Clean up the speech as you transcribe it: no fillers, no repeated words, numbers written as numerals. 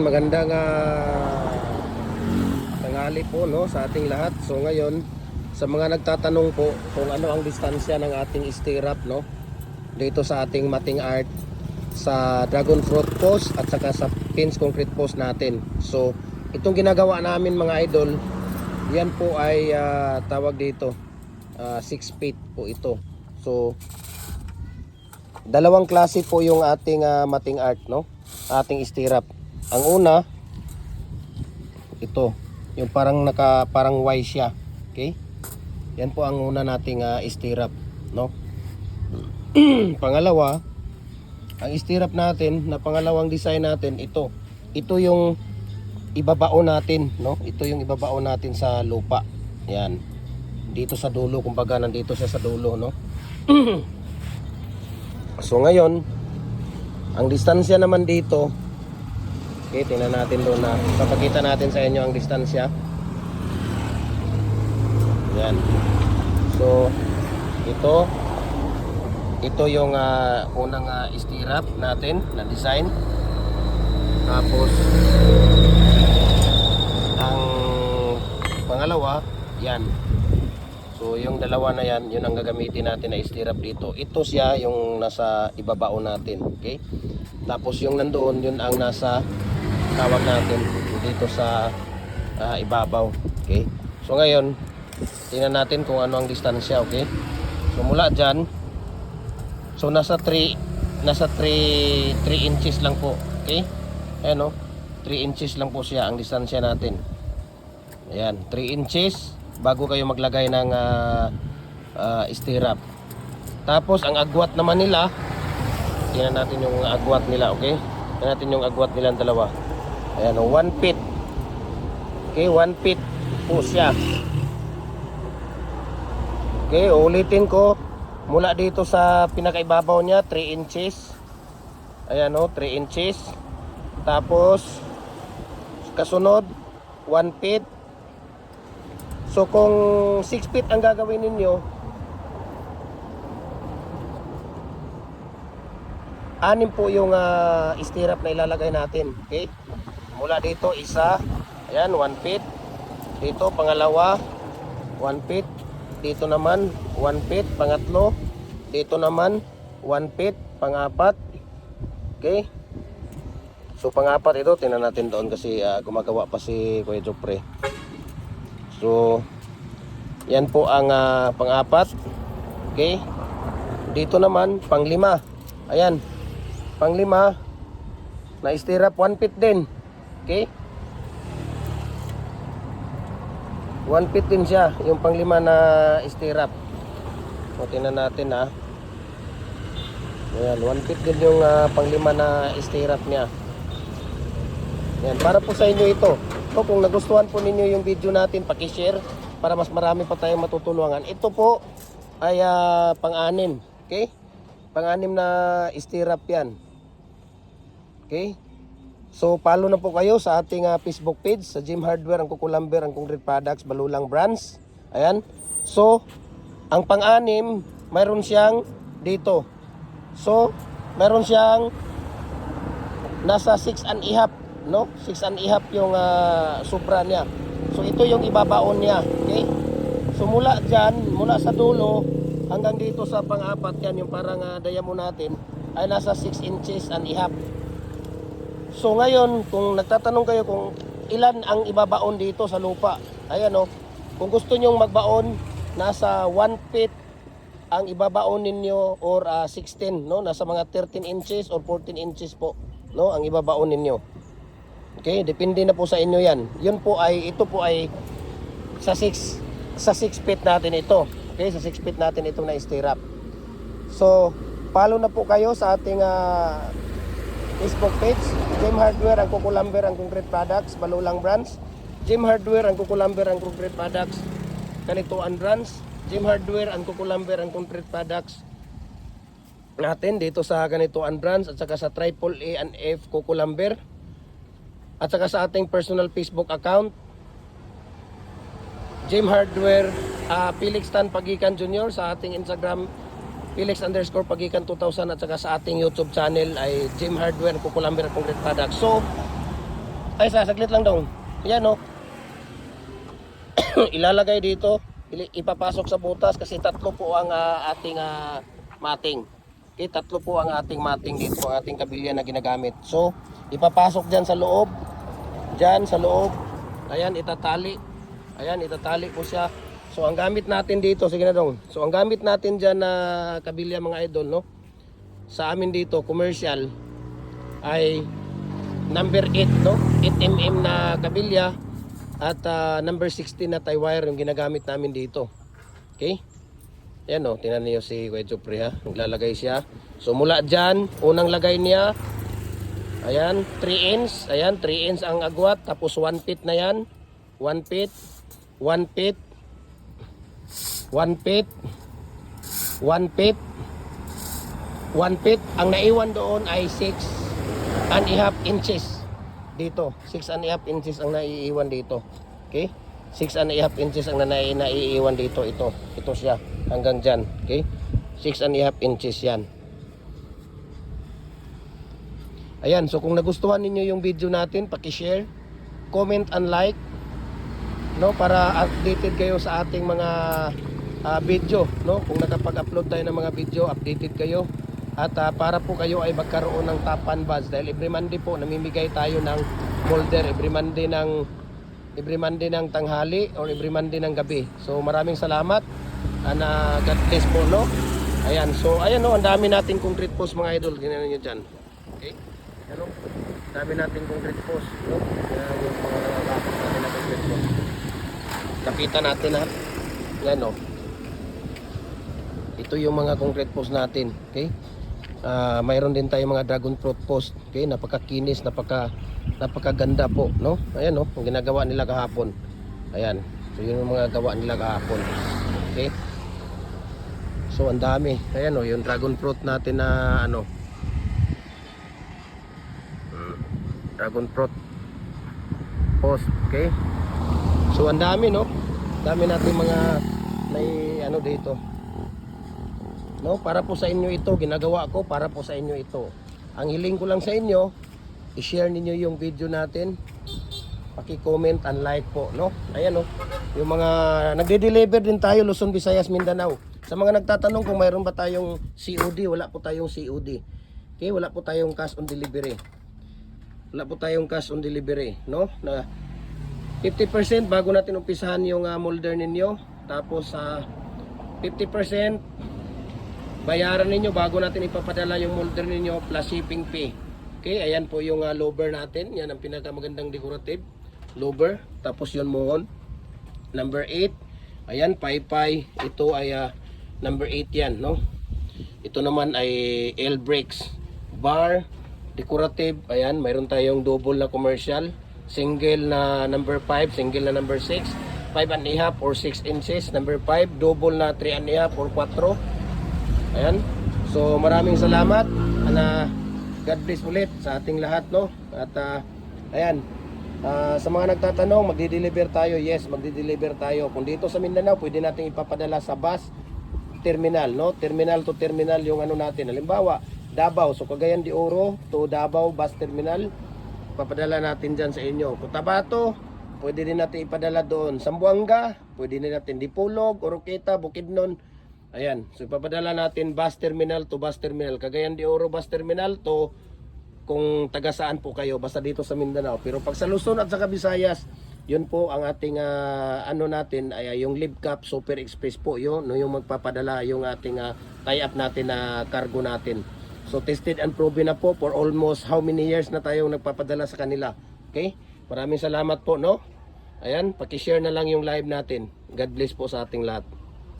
Magandang tanghali po no sa ating lahat. So ngayon sa mga nagtatanong po kung ano ang distansya ng ating stirrup no dito sa ating mating art sa dragon fruit post at saka sa pins concrete post natin. So itong ginagawa namin mga idol, yan po ay tawag dito 6 feet po ito. So dalawang klase po yung ating mating art no, ating stirrup. Ang una, ito, yung parang Y siya. Okay? Yan po ang una nating stirrup, no? Pangalawa, ang stirrup natin na pangalawang design natin, ito. Ito yung ibabaon natin, no? Ito yung ibabaon natin sa lupa. Yan. Dito sa dulo, kumbaga nandito siya sa dulo, no? So ngayon, ang distansya naman dito, okay, tingnan natin doon na papakita natin sa inyo ang distansya. Yan. So ito yung unang stirrup natin na design. Tapos ang pangalawa, yan. So yung dalawa na yan, yun ang gagamitin natin na stirrup dito. Ito siya yung nasa ibabao natin, okay? Tapos yung nandoon, yun ang nasa tawag natin dito sa ibabaw. Okay? So ngayon, tingnan natin kung ano ang distansya, okay? So mula diyan, so nasa 3 inches lang po, okay? Ayan oh, 3 inches lang po siya ang distansya natin. Ayan, 3 inches bago kayo maglagay ng stirrup. Tapos ang agwat naman nila, tingnan natin yung agwat nila, okay? Tingnan natin yung agwat nilang dalawa. Ayan o, 1 feet. Okay, 1 feet po siya. Okay, ulitin ko. Mula dito sa pinakaibabaw niya, 3 inches. Ayan o, 3 inches. Tapos, kasunod, 1 feet. So, kung 6 feet ang gagawin ninyo, 6 po yung stirrup na ilalagay natin. Okay? Mula dito, isa. Ayan, 1 feet. Dito, pangalawa, 1 feet. Dito naman, 1 feet. Pangatlo. Dito naman, 1 feet. Pangapat. Okay? So, pangapat ito, tingnan natin doon kasi gumagawa pa si Kuya Jopre. So, yan po ang pangapat. Okay? Dito naman, panglima. Ayan. Panglima, na stirrup 1 feet din. Okay? 1 feet din siya, yung panglima na stirrup. So, tingnan natin ha. Ayan, 1 feet din yung panglima na stirrup niya. Ayan, para po sa inyo ito. So, kung nagustuhan po ninyo yung video natin, paki-share para mas marami pa tayong matutulungan. Ito po ay pang-anim. Okay? Pang-anim na stirrup yan. Okay? So, follow na po kayo sa ating Facebook page, sa Gym Hardware, ang Kukulamber, ang Concrete Products, Balulang Brands. Ayan. So, ang pang-anim, mayroon siyang dito. So, mayroon siyang nasa 6.5, no? 6.5 yung sobra niya. So, ito yung ibabaon niya. Okay? So, mula dyan, mula sa dulo, hanggang dito sa pang-apat, yan, yung parang diamond natin, ay nasa 6 inches and a half. So ngayon, kung nagtatanong kayo kung ilan ang ibabaon dito sa lupa, ayan o, kung gusto nyong magbaon, nasa 1 feet ang ibabaon ninyo or 16, no? Nasa mga 13 inches or 14 inches po, no? Ang ibabaon ninyo. Okay, depende na po sa inyo yan. Yun po ay, ito po ay sa 6 feet natin ito. Okay, sa 6 feet natin itong na stirrup. So, follow na po kayo sa ating Facebook page, Gym Hardware, ang Kukulamber, ang Concrete Products, Balulang Brands. Gym Hardware, ang Kukulamber, ang Concrete Products, Kanituan Brands. Gym Hardware, ang Kukulamber, ang Concrete Products natin dito sa Kanituan Brands at saka sa AAA and F Kukulamber at saka sa ating personal Facebook account, Gym Hardware, Felix Tan Pagikan Jr. sa ating Instagram, Felix_Pagikan 2000, at saka sa ating YouTube channel ay Gym Hardware, Kukulamber, Concrete Products. So, Ay, saglit lang daw. Yan oh. Ilalagay dito, ipapasok sa butas kasi tatlo po ang ating mating. Okay, tatlo po ang ating mating dito, ang ating kabilya na ginagamit. So, ipapasok dyan sa loob. Dyan sa loob. Ayan, itatali. Ayan, itatali po siya. So, ang gamit natin dito, sige na dong. So, ang gamit natin dyan na kabilya mga idol, no? Sa amin dito, commercial, ay number 8, no? 8mm na kabilya. At number 16 na tie wire yung ginagamit namin dito. Okay? Yan o, tinan niyo si Kuya Chupri ha. Naglalagay siya. So mula dyan, unang lagay niya. Ayan, 3 inch. Ayan, 3 inch ang agwat. Tapos 1 feet na yan. 1 feet. 1 feet. 1 feet. 1 feet. 1 feet. Ang naiwan doon ay 6.5 inches. Dito, 6.5 inches ang naiiwan dito. Okay? 6.5 inches ang naiiwan dito. Ito siya. Hanggang dyan. Okay? 6.5 inches yan. Ayan. So, kung nagustuhan ninyo yung video natin, paki-share, comment and like. No? Para updated kayo sa ating mga video. No? Kung nakapag-upload tayo ng mga video, updated kayo. At para po kayo ay magkaroon ng top 1 badge dahil every Monday po namimigay tayo ng molder every Monday ng tanghali or every Monday ng gabi. So maraming salamat and God bless po no. Ayan, so ayan no, ang dami nating concrete post mga idol, tingnan niyo diyan. Okay? Ano? Dami nating concrete post, no? Yan yung mga nakakapit natin na concrete post. Kapitan natin ha. Yan no. Ito yung mga concrete post natin, okay? Mayroon din tayong mga dragon fruit post, okay? Napakakinis, napakaganda po, no? Ayan, no? Ang ginagawa nila kahapon. Ayan. So, yun yung mga gawa nila kahapon. Okay? So, ang dami. Ayan, no? Yung dragon fruit natin na, ano? Dragon fruit post, okay? So, ang dami, no? Dami natin mga may, ano dito. No, para po sa inyo ito, ginagawa ko para po sa inyo ito. Ang hiling ko lang sa inyo, i-share niyo yung video natin. Paki-comment and like po, no? Ayan no. Yung mga nagde-deliver din tayo Luzon, Visayas, Mindanao. Sa mga nagtatanong kung mayroon ba tayong COD, wala po tayong COD. Okay, wala po tayong cash on delivery. Wala po tayong cash on delivery, no? Na 50% bago natin umpisahan yung molder ninyo. Tapos 50% bayaran ninyo bago natin ipapadala yung molder ninyo plus shipping fee. Okay, ayan po yung lower natin. Yan ang pinakamagandang decorative lower. Tapos yun mohon. Number 8. Ayan, paypay. Ito ay number 8 yan, no? Ito naman ay L brakes. Bar, decorative. Ayan, mayroon tayong double na commercial. Single na number 5, single na number 6. 5.5 or 6 inches. Number 5, double na 3.5 or 4. Ayan. So maraming salamat. God bless ulit sa ating lahat, no? At ayan. Sa mga nagtatanong, magdi-deliver tayo. Yes, magdi-deliver tayo. Kung dito sa Mindanao, pwede nating ipapadala sa bus terminal, no? Terminal to terminal yung ano natin. Halimbawa, Davao. So Cagayan de Oro to Davao bus terminal. Papadala natin dyan sa inyo. Cotabato, pwede din natin ipadala doon. Zamboanga, pwede din natin Dipolog, Oroqueta, Bukidnon. Ayan, so ipapadala natin bus terminal to bus terminal. Cagayan de Oro bus terminal to kung taga saan po kayo, basta dito sa Mindanao. Pero pag sa Luzon at sa Visayas, yun po ang ating ano natin ay yung Libcap Super Express po yun, no, yung magpapadala yung ating tie-up natin na cargo natin. So tested and proven na po for almost how many years na tayong nagpapadala sa kanila. Okay? Maraming salamat po, no? Ayan, paki-share na lang yung live natin. God bless po sa ating lahat.